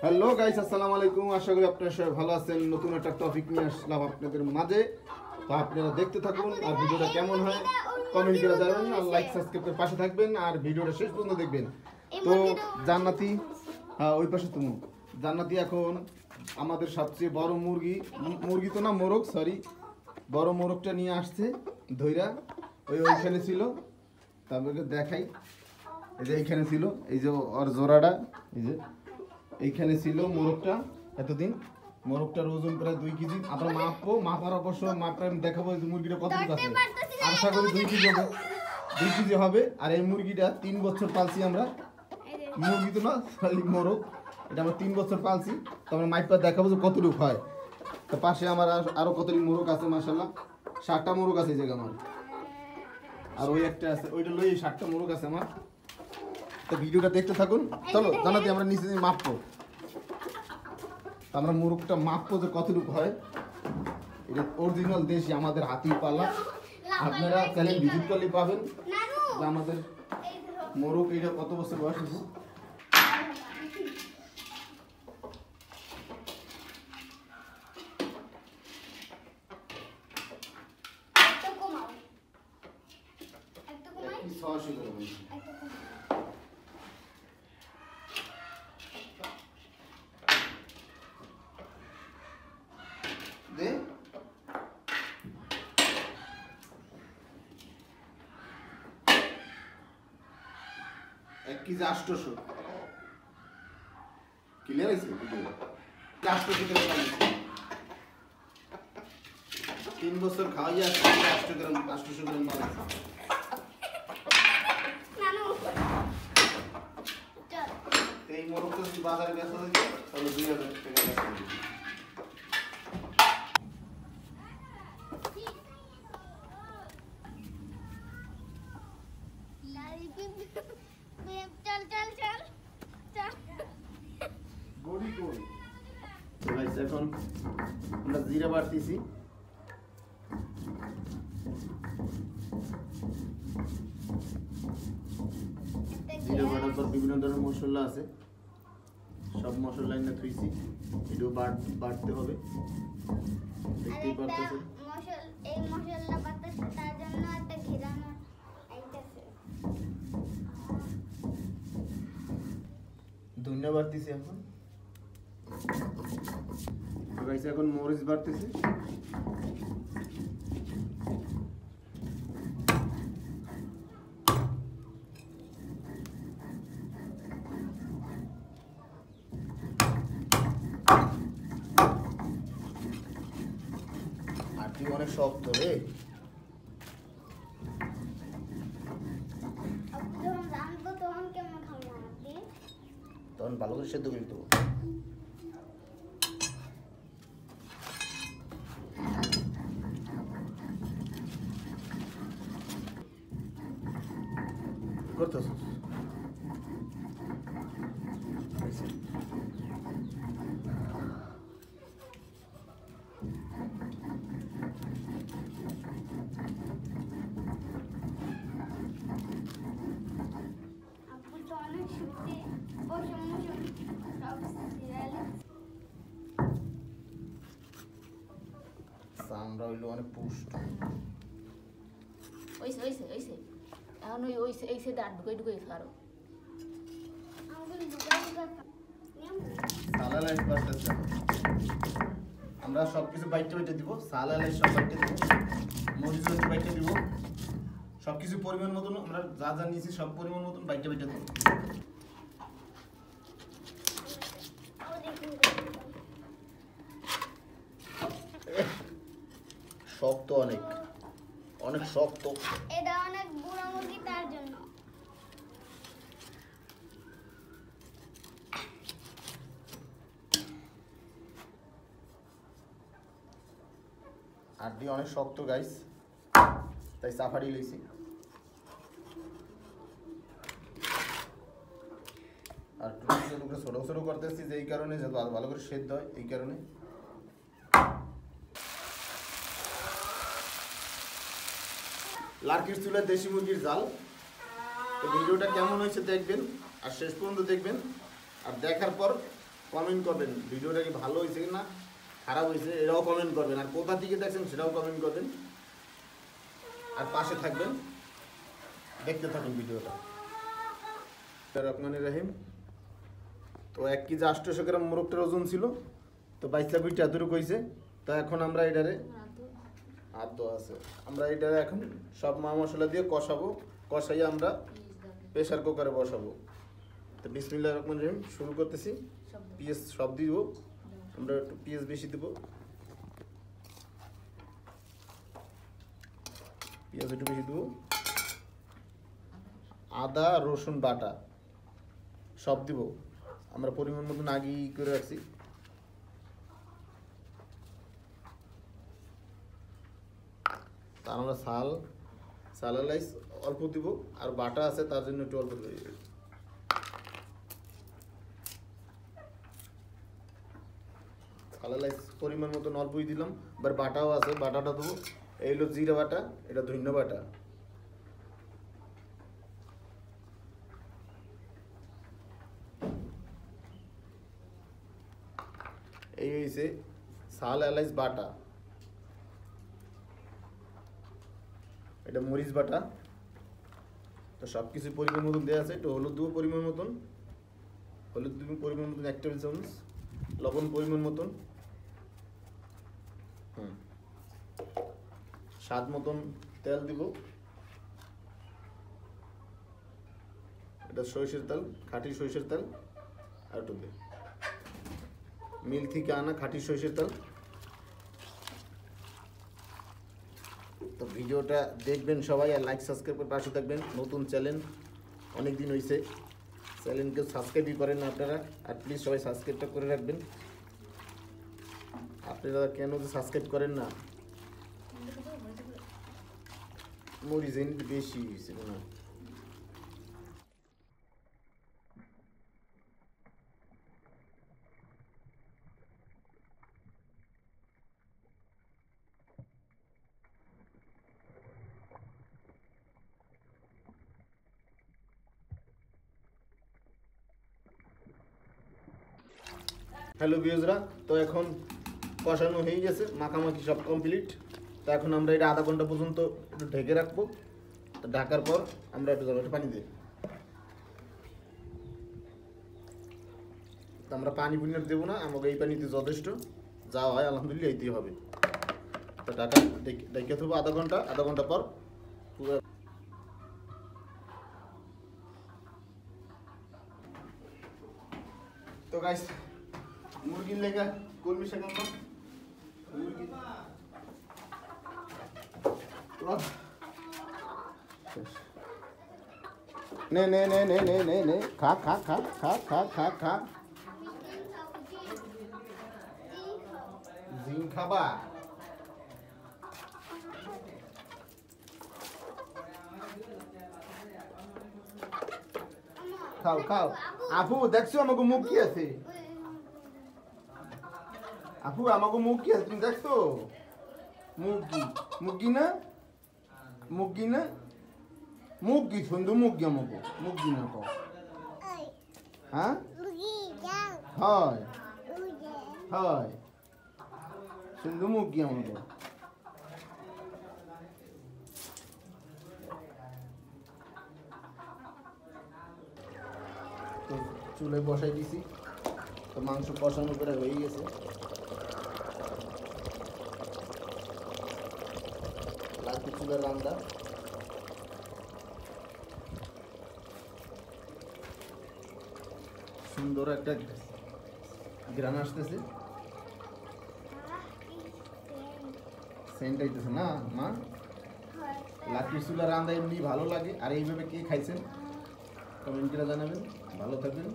Hello guys, আসসালামু আলাইকুম। আশা করি আপনারা সবাই ভালো আছেন। নতুন একটা টপিক নিয়ে আসলাম আপনাদের মাঝে। তো আপনারা দেখতে থাকুন, আর ভিডিওটা কেমন হয় কমেন্ট করে জানাবেন, আর লাইক সাবস্ক্রাইব করে পাশে থাকবেন, আর ভিডিওটা শেষ পর্যন্ত দেখবেন। তো জান্নাতি, হ্যাঁ ওই পাশে তুমি জান্নাতি এখন আমাদের সবচেয়ে বড় মুরগি তো না, মোরগ, সরি, বড় মোরগটা নিয়ে আসছে ধইরা। ওইখানে ছিল, তারপরে দেখাই। এই যে এইখানে ছিল, এই যে ওর জোড়াটা, এই যে এইখানে ছিল মোরগটা। এতদিন মোরগটার ওজন প্রায় 2 কেজি। আমরা মাপার অবশ্য মাপটা আমি দেখাবো যে মুরগিটা কতটুকু আছে। আশা করি 2 কেজি হবে, 2 কেজি হবে। আর এই মুরগিটা 3 বছর পালছি আমরা। মুরগি তো না, মোরগ, এটা আমরা 3 বছর পালছি। তো আমরা মাপটা দেখাবো যে কতটুকু হয়। তো পাশে আমার আরো কতটুকু মোরগ আছে, মাশাআল্লাহ 60টা মোরগ আছে এই জায়গা আমার। আর ওই একটা আছে, ওইটা লই 60টা মোরগ আছে আমার। তো ভিডিওটা দেখতে থাকুন। চলো জানাতে আমরা নিচে মাপবো, আমরা মোরগটা মাপবো যে কতটুকু হয়। এটা অরিজিনাল দেশি আমাদের হাতির পালা। আপনারা চ্যানেল ভিজিট করলে পাবেন যে আমাদের মোরগ এটা কত বছর বয়স আছে। এক কেজি 800 ক্লিয়ার আছে। 800 গ্রাম বানাইছি, 3 বছর খাওয়াই আসছে। 800 গ্রাম বানাইছি। এই মোরগটা যদি বাজারে বেচা যায় তাহলে 2000 টাকা বেচা যাবে। এখন আমরা জিরা বাড়তেছি। জিরা বাটার পর বিভিন্ন ধরনের মশলা আছে, সব মশলা এনে থুইছি। এটাও বাটতে হবে, দেখতেই পারতেছেন। এই মশলা বাটাতে তার জন্য একটা ঘিরানো আইতাছে। ধনিয়া বাড়তেছি এখন। তো গাইস এখন মরিচ বাড়তেছি। আটি অনেক শক্ত রে। তখন ভালো করে সেদ্ধ করে দেবো। করতেছিস আমরা হইলো অনেক পুষ্ট। ওইসে এখন এই সে দাঁত ঢুকে আরো আমরা সবকিছু বাইটে দিব। সালালাই সব বাইটে দিব, মরিচ বাইটে দিব, সবকিছু পরিমাণ মতন আমরা যা যা নিয়েছি সব পরিমাণ মতন বাইটে দিব। শক্ত, অনেক শক্ত। এটা অনেক বুড়া মুরগি, তার জন্য। আড্ডি অনেক শক্ত গাইস, তাই সাফারি লইছি। আর টুকরো ছোট ছোট করতেছি যে এই কারণে, যাতে ভালো করে সেদ্ধ হয় এই কারণে। লার্কির চুলায় দেশি মুরগির জাল। তো ভিডিওটা কেমন হয়েছে দেখবেন, আর শেষ পর্যন্ত দেখবেন। আর দেখার পর কমেন্ট করবেন ভিডিওটা কি ভালো হয়েছে না খারাপ হয়েছে এটাও কমেন্ট করবেন, আর কোথা থেকে দেখছেন সেটাও কমেন্ট করবেন, আর পাশে থাকবেন, দেখতে থাকুন ভিডিওটা। রহমানির রহিম। তো 1 কেজি 800 গ্রাম মোরগটার ওজন ছিল, তো বাইসা কুইটা এতটুকু হয়েছে। তো এখন আমরা এটারে আদ্য আছে, আমরা এটারে এখন সব মা মশলা দিয়ে কষাবো, কষাইয়ে আমরা প্রেসার কুকারে বসাবো। তো বিসমিল্লাহির রহমানির রহিম শুরু করতেছি। পেঁয়াজ সব দিব, আমরা একটু পেঁয়াজ বেশি দেবো, পেঁয়াজ একটু বেশি দেবো, আদা রসুন বাটা সব দিব, আমরা পরিমাণ মতন আগেই করে রাখছি। তার আমরা সালালাইস অল্প দিব, আর বাটা আছে তার জন্য একটু অল্প দিব। সালালাইস পরিমাণ মতন অল্পই দিলাম, এবার বাটাও আছে বাটাটা দেবো। এই হলো জিরা বাটা, এটা ধনিয়া বাটা। এই হয়েছে সালালাইস বাটা, এটা মরিচ বাটা। তো সব কিছু পরিমাণ মতন দেওয়া আছে। একটু হলুদ দেবো পরিমাণ মতন, হলুদ দেবো পরিমাণ মতন 1 টেবিল চামচ, লবণ পরিমাণ মতন, স্বাদ মতন তেল দিব। এটা সরিষার তেল, খাঁটি সরিষার তেল, আর একটু দে মিল থেকে আনা খাঁটি সরিষার তেল। তো ভিডিওটা দেখবেন সবাই, আর লাইক সাবস্ক্রাইব করে পাশে থাকবেন। নতুন চ্যানেল, অনেক দিন হয়েছে চ্যানেলকে সাবস্ক্রাইবই করেন না আপনারা, আর প্লিজ সবাই সাবস্ক্রাইবটা করে রাখবেন। আপনারা কেন যে সাবস্ক্রাইব করেন না? মরিচ বেশি হয়েছে না। হ্যালো ভিউজরা, তো এখন কষানো হয়ে গেছে, মাখামাখি সব কমপ্লিট। তো এখন আমরা এটা আধা ঘন্টা পর্যন্ত একটু ঢেকে রাখবো। তো ঢাকার পর আমরা একটু পানি দিই। তো আমরা পানি পুনির দেবো না, আমাকে এই পানিতে যথেষ্ট, যা হয় আলহামদুলিল্লাহ এইতেই হবে। তো ঢাকা ঢেকে থাকবো আধা ঘন্টা পর পুরো। তো গাইস মুরগির লেগা কলমি শাক আনলাম, মুরগি নে নে নে নে নে নে নে খা খা খা খা খা খা খা জিম খাবা? খাও খাও। আপু দেখছো আমাকে মুখ কি আছে? আপু আমাকে মুখ কি আছে তুমি দেখছো? মুরগি না, মুরগি না, মুরগি সুন্দর মুরগি আমাকে মুরগি না তো। হ্যাঁ হয় হয় সুন্দর মুরগি আমাকে। তো চুলায় বসাই দিছি, তো মাংস কষানো করে হয়ে গেছে। লাল চুলের রান্না, সুন্দর একটা গ্রান আসতেছে, সেন্ট আইতেছে না মা? লাকড়ির চুলা রান্না এমনি ভালো লাগে, আর এইভাবে কে খাইছেন কমেন্ট করে জানাবেন। ভালো থাকবেন।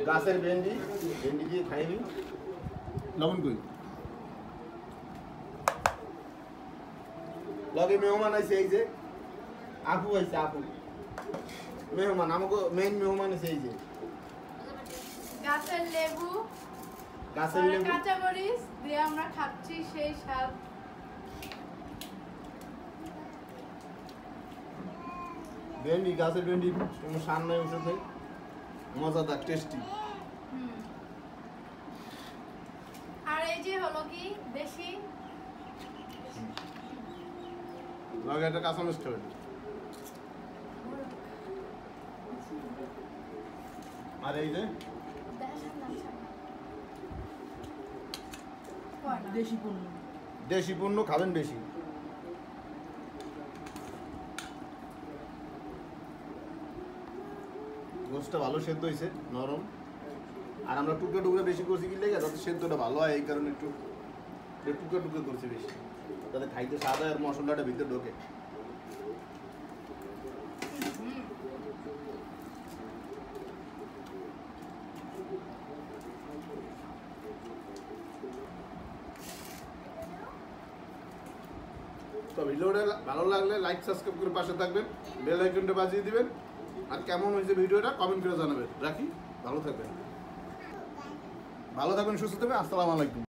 গাছের ভেন্ডি দিয়ে খাইবি। লবণ কই লগে মেহমান আইছে, এই যে আপু আইছে, আপু মেহমান, আমাকে মেইন মেহমান আছে। এই যে গাছের লেবু, কাঁচা মরিচ দিয়ে আমরা খাচ্ছি সেই স্বাদ। ভেন্ডি, গাছের ভেন্ডি, কোনো সার নাই, ওষুধ নেই, মজাদার, টেস্টি। আর এই যে হলো কি দেশি লগে একটা কাঁচা মরিচ খাবেন। আর এই যে দেশি পণ্য খাবেন বেশি। গোশতটা ভালো সেদ্ধ হয়েছে, নরম। আর আমরা টুকরো টুকরো বেশি করছি কি লেগে, যাতে সেদ্ধটা ভালো হয়, এই কারণে একটু টুকরো টুকরো করছি বেশি, যাতে খাইতে স্বাদ হয় আর মশলাটা ভিতরে ঢোকে। তো ভিডিওটা ভালো লাগলে লাইক সাবস্ক্রাইব করে পাশে থাকবেন, বেল আইকনটা বাজিয়ে দিবেন। আর কেমন হয়েছে ভিডিওটা কমেন্ট করে জানাবেন। রাখি, ভালো থাকবেন, সুস্থ থাকবেন। আসসালামু আলাইকুম।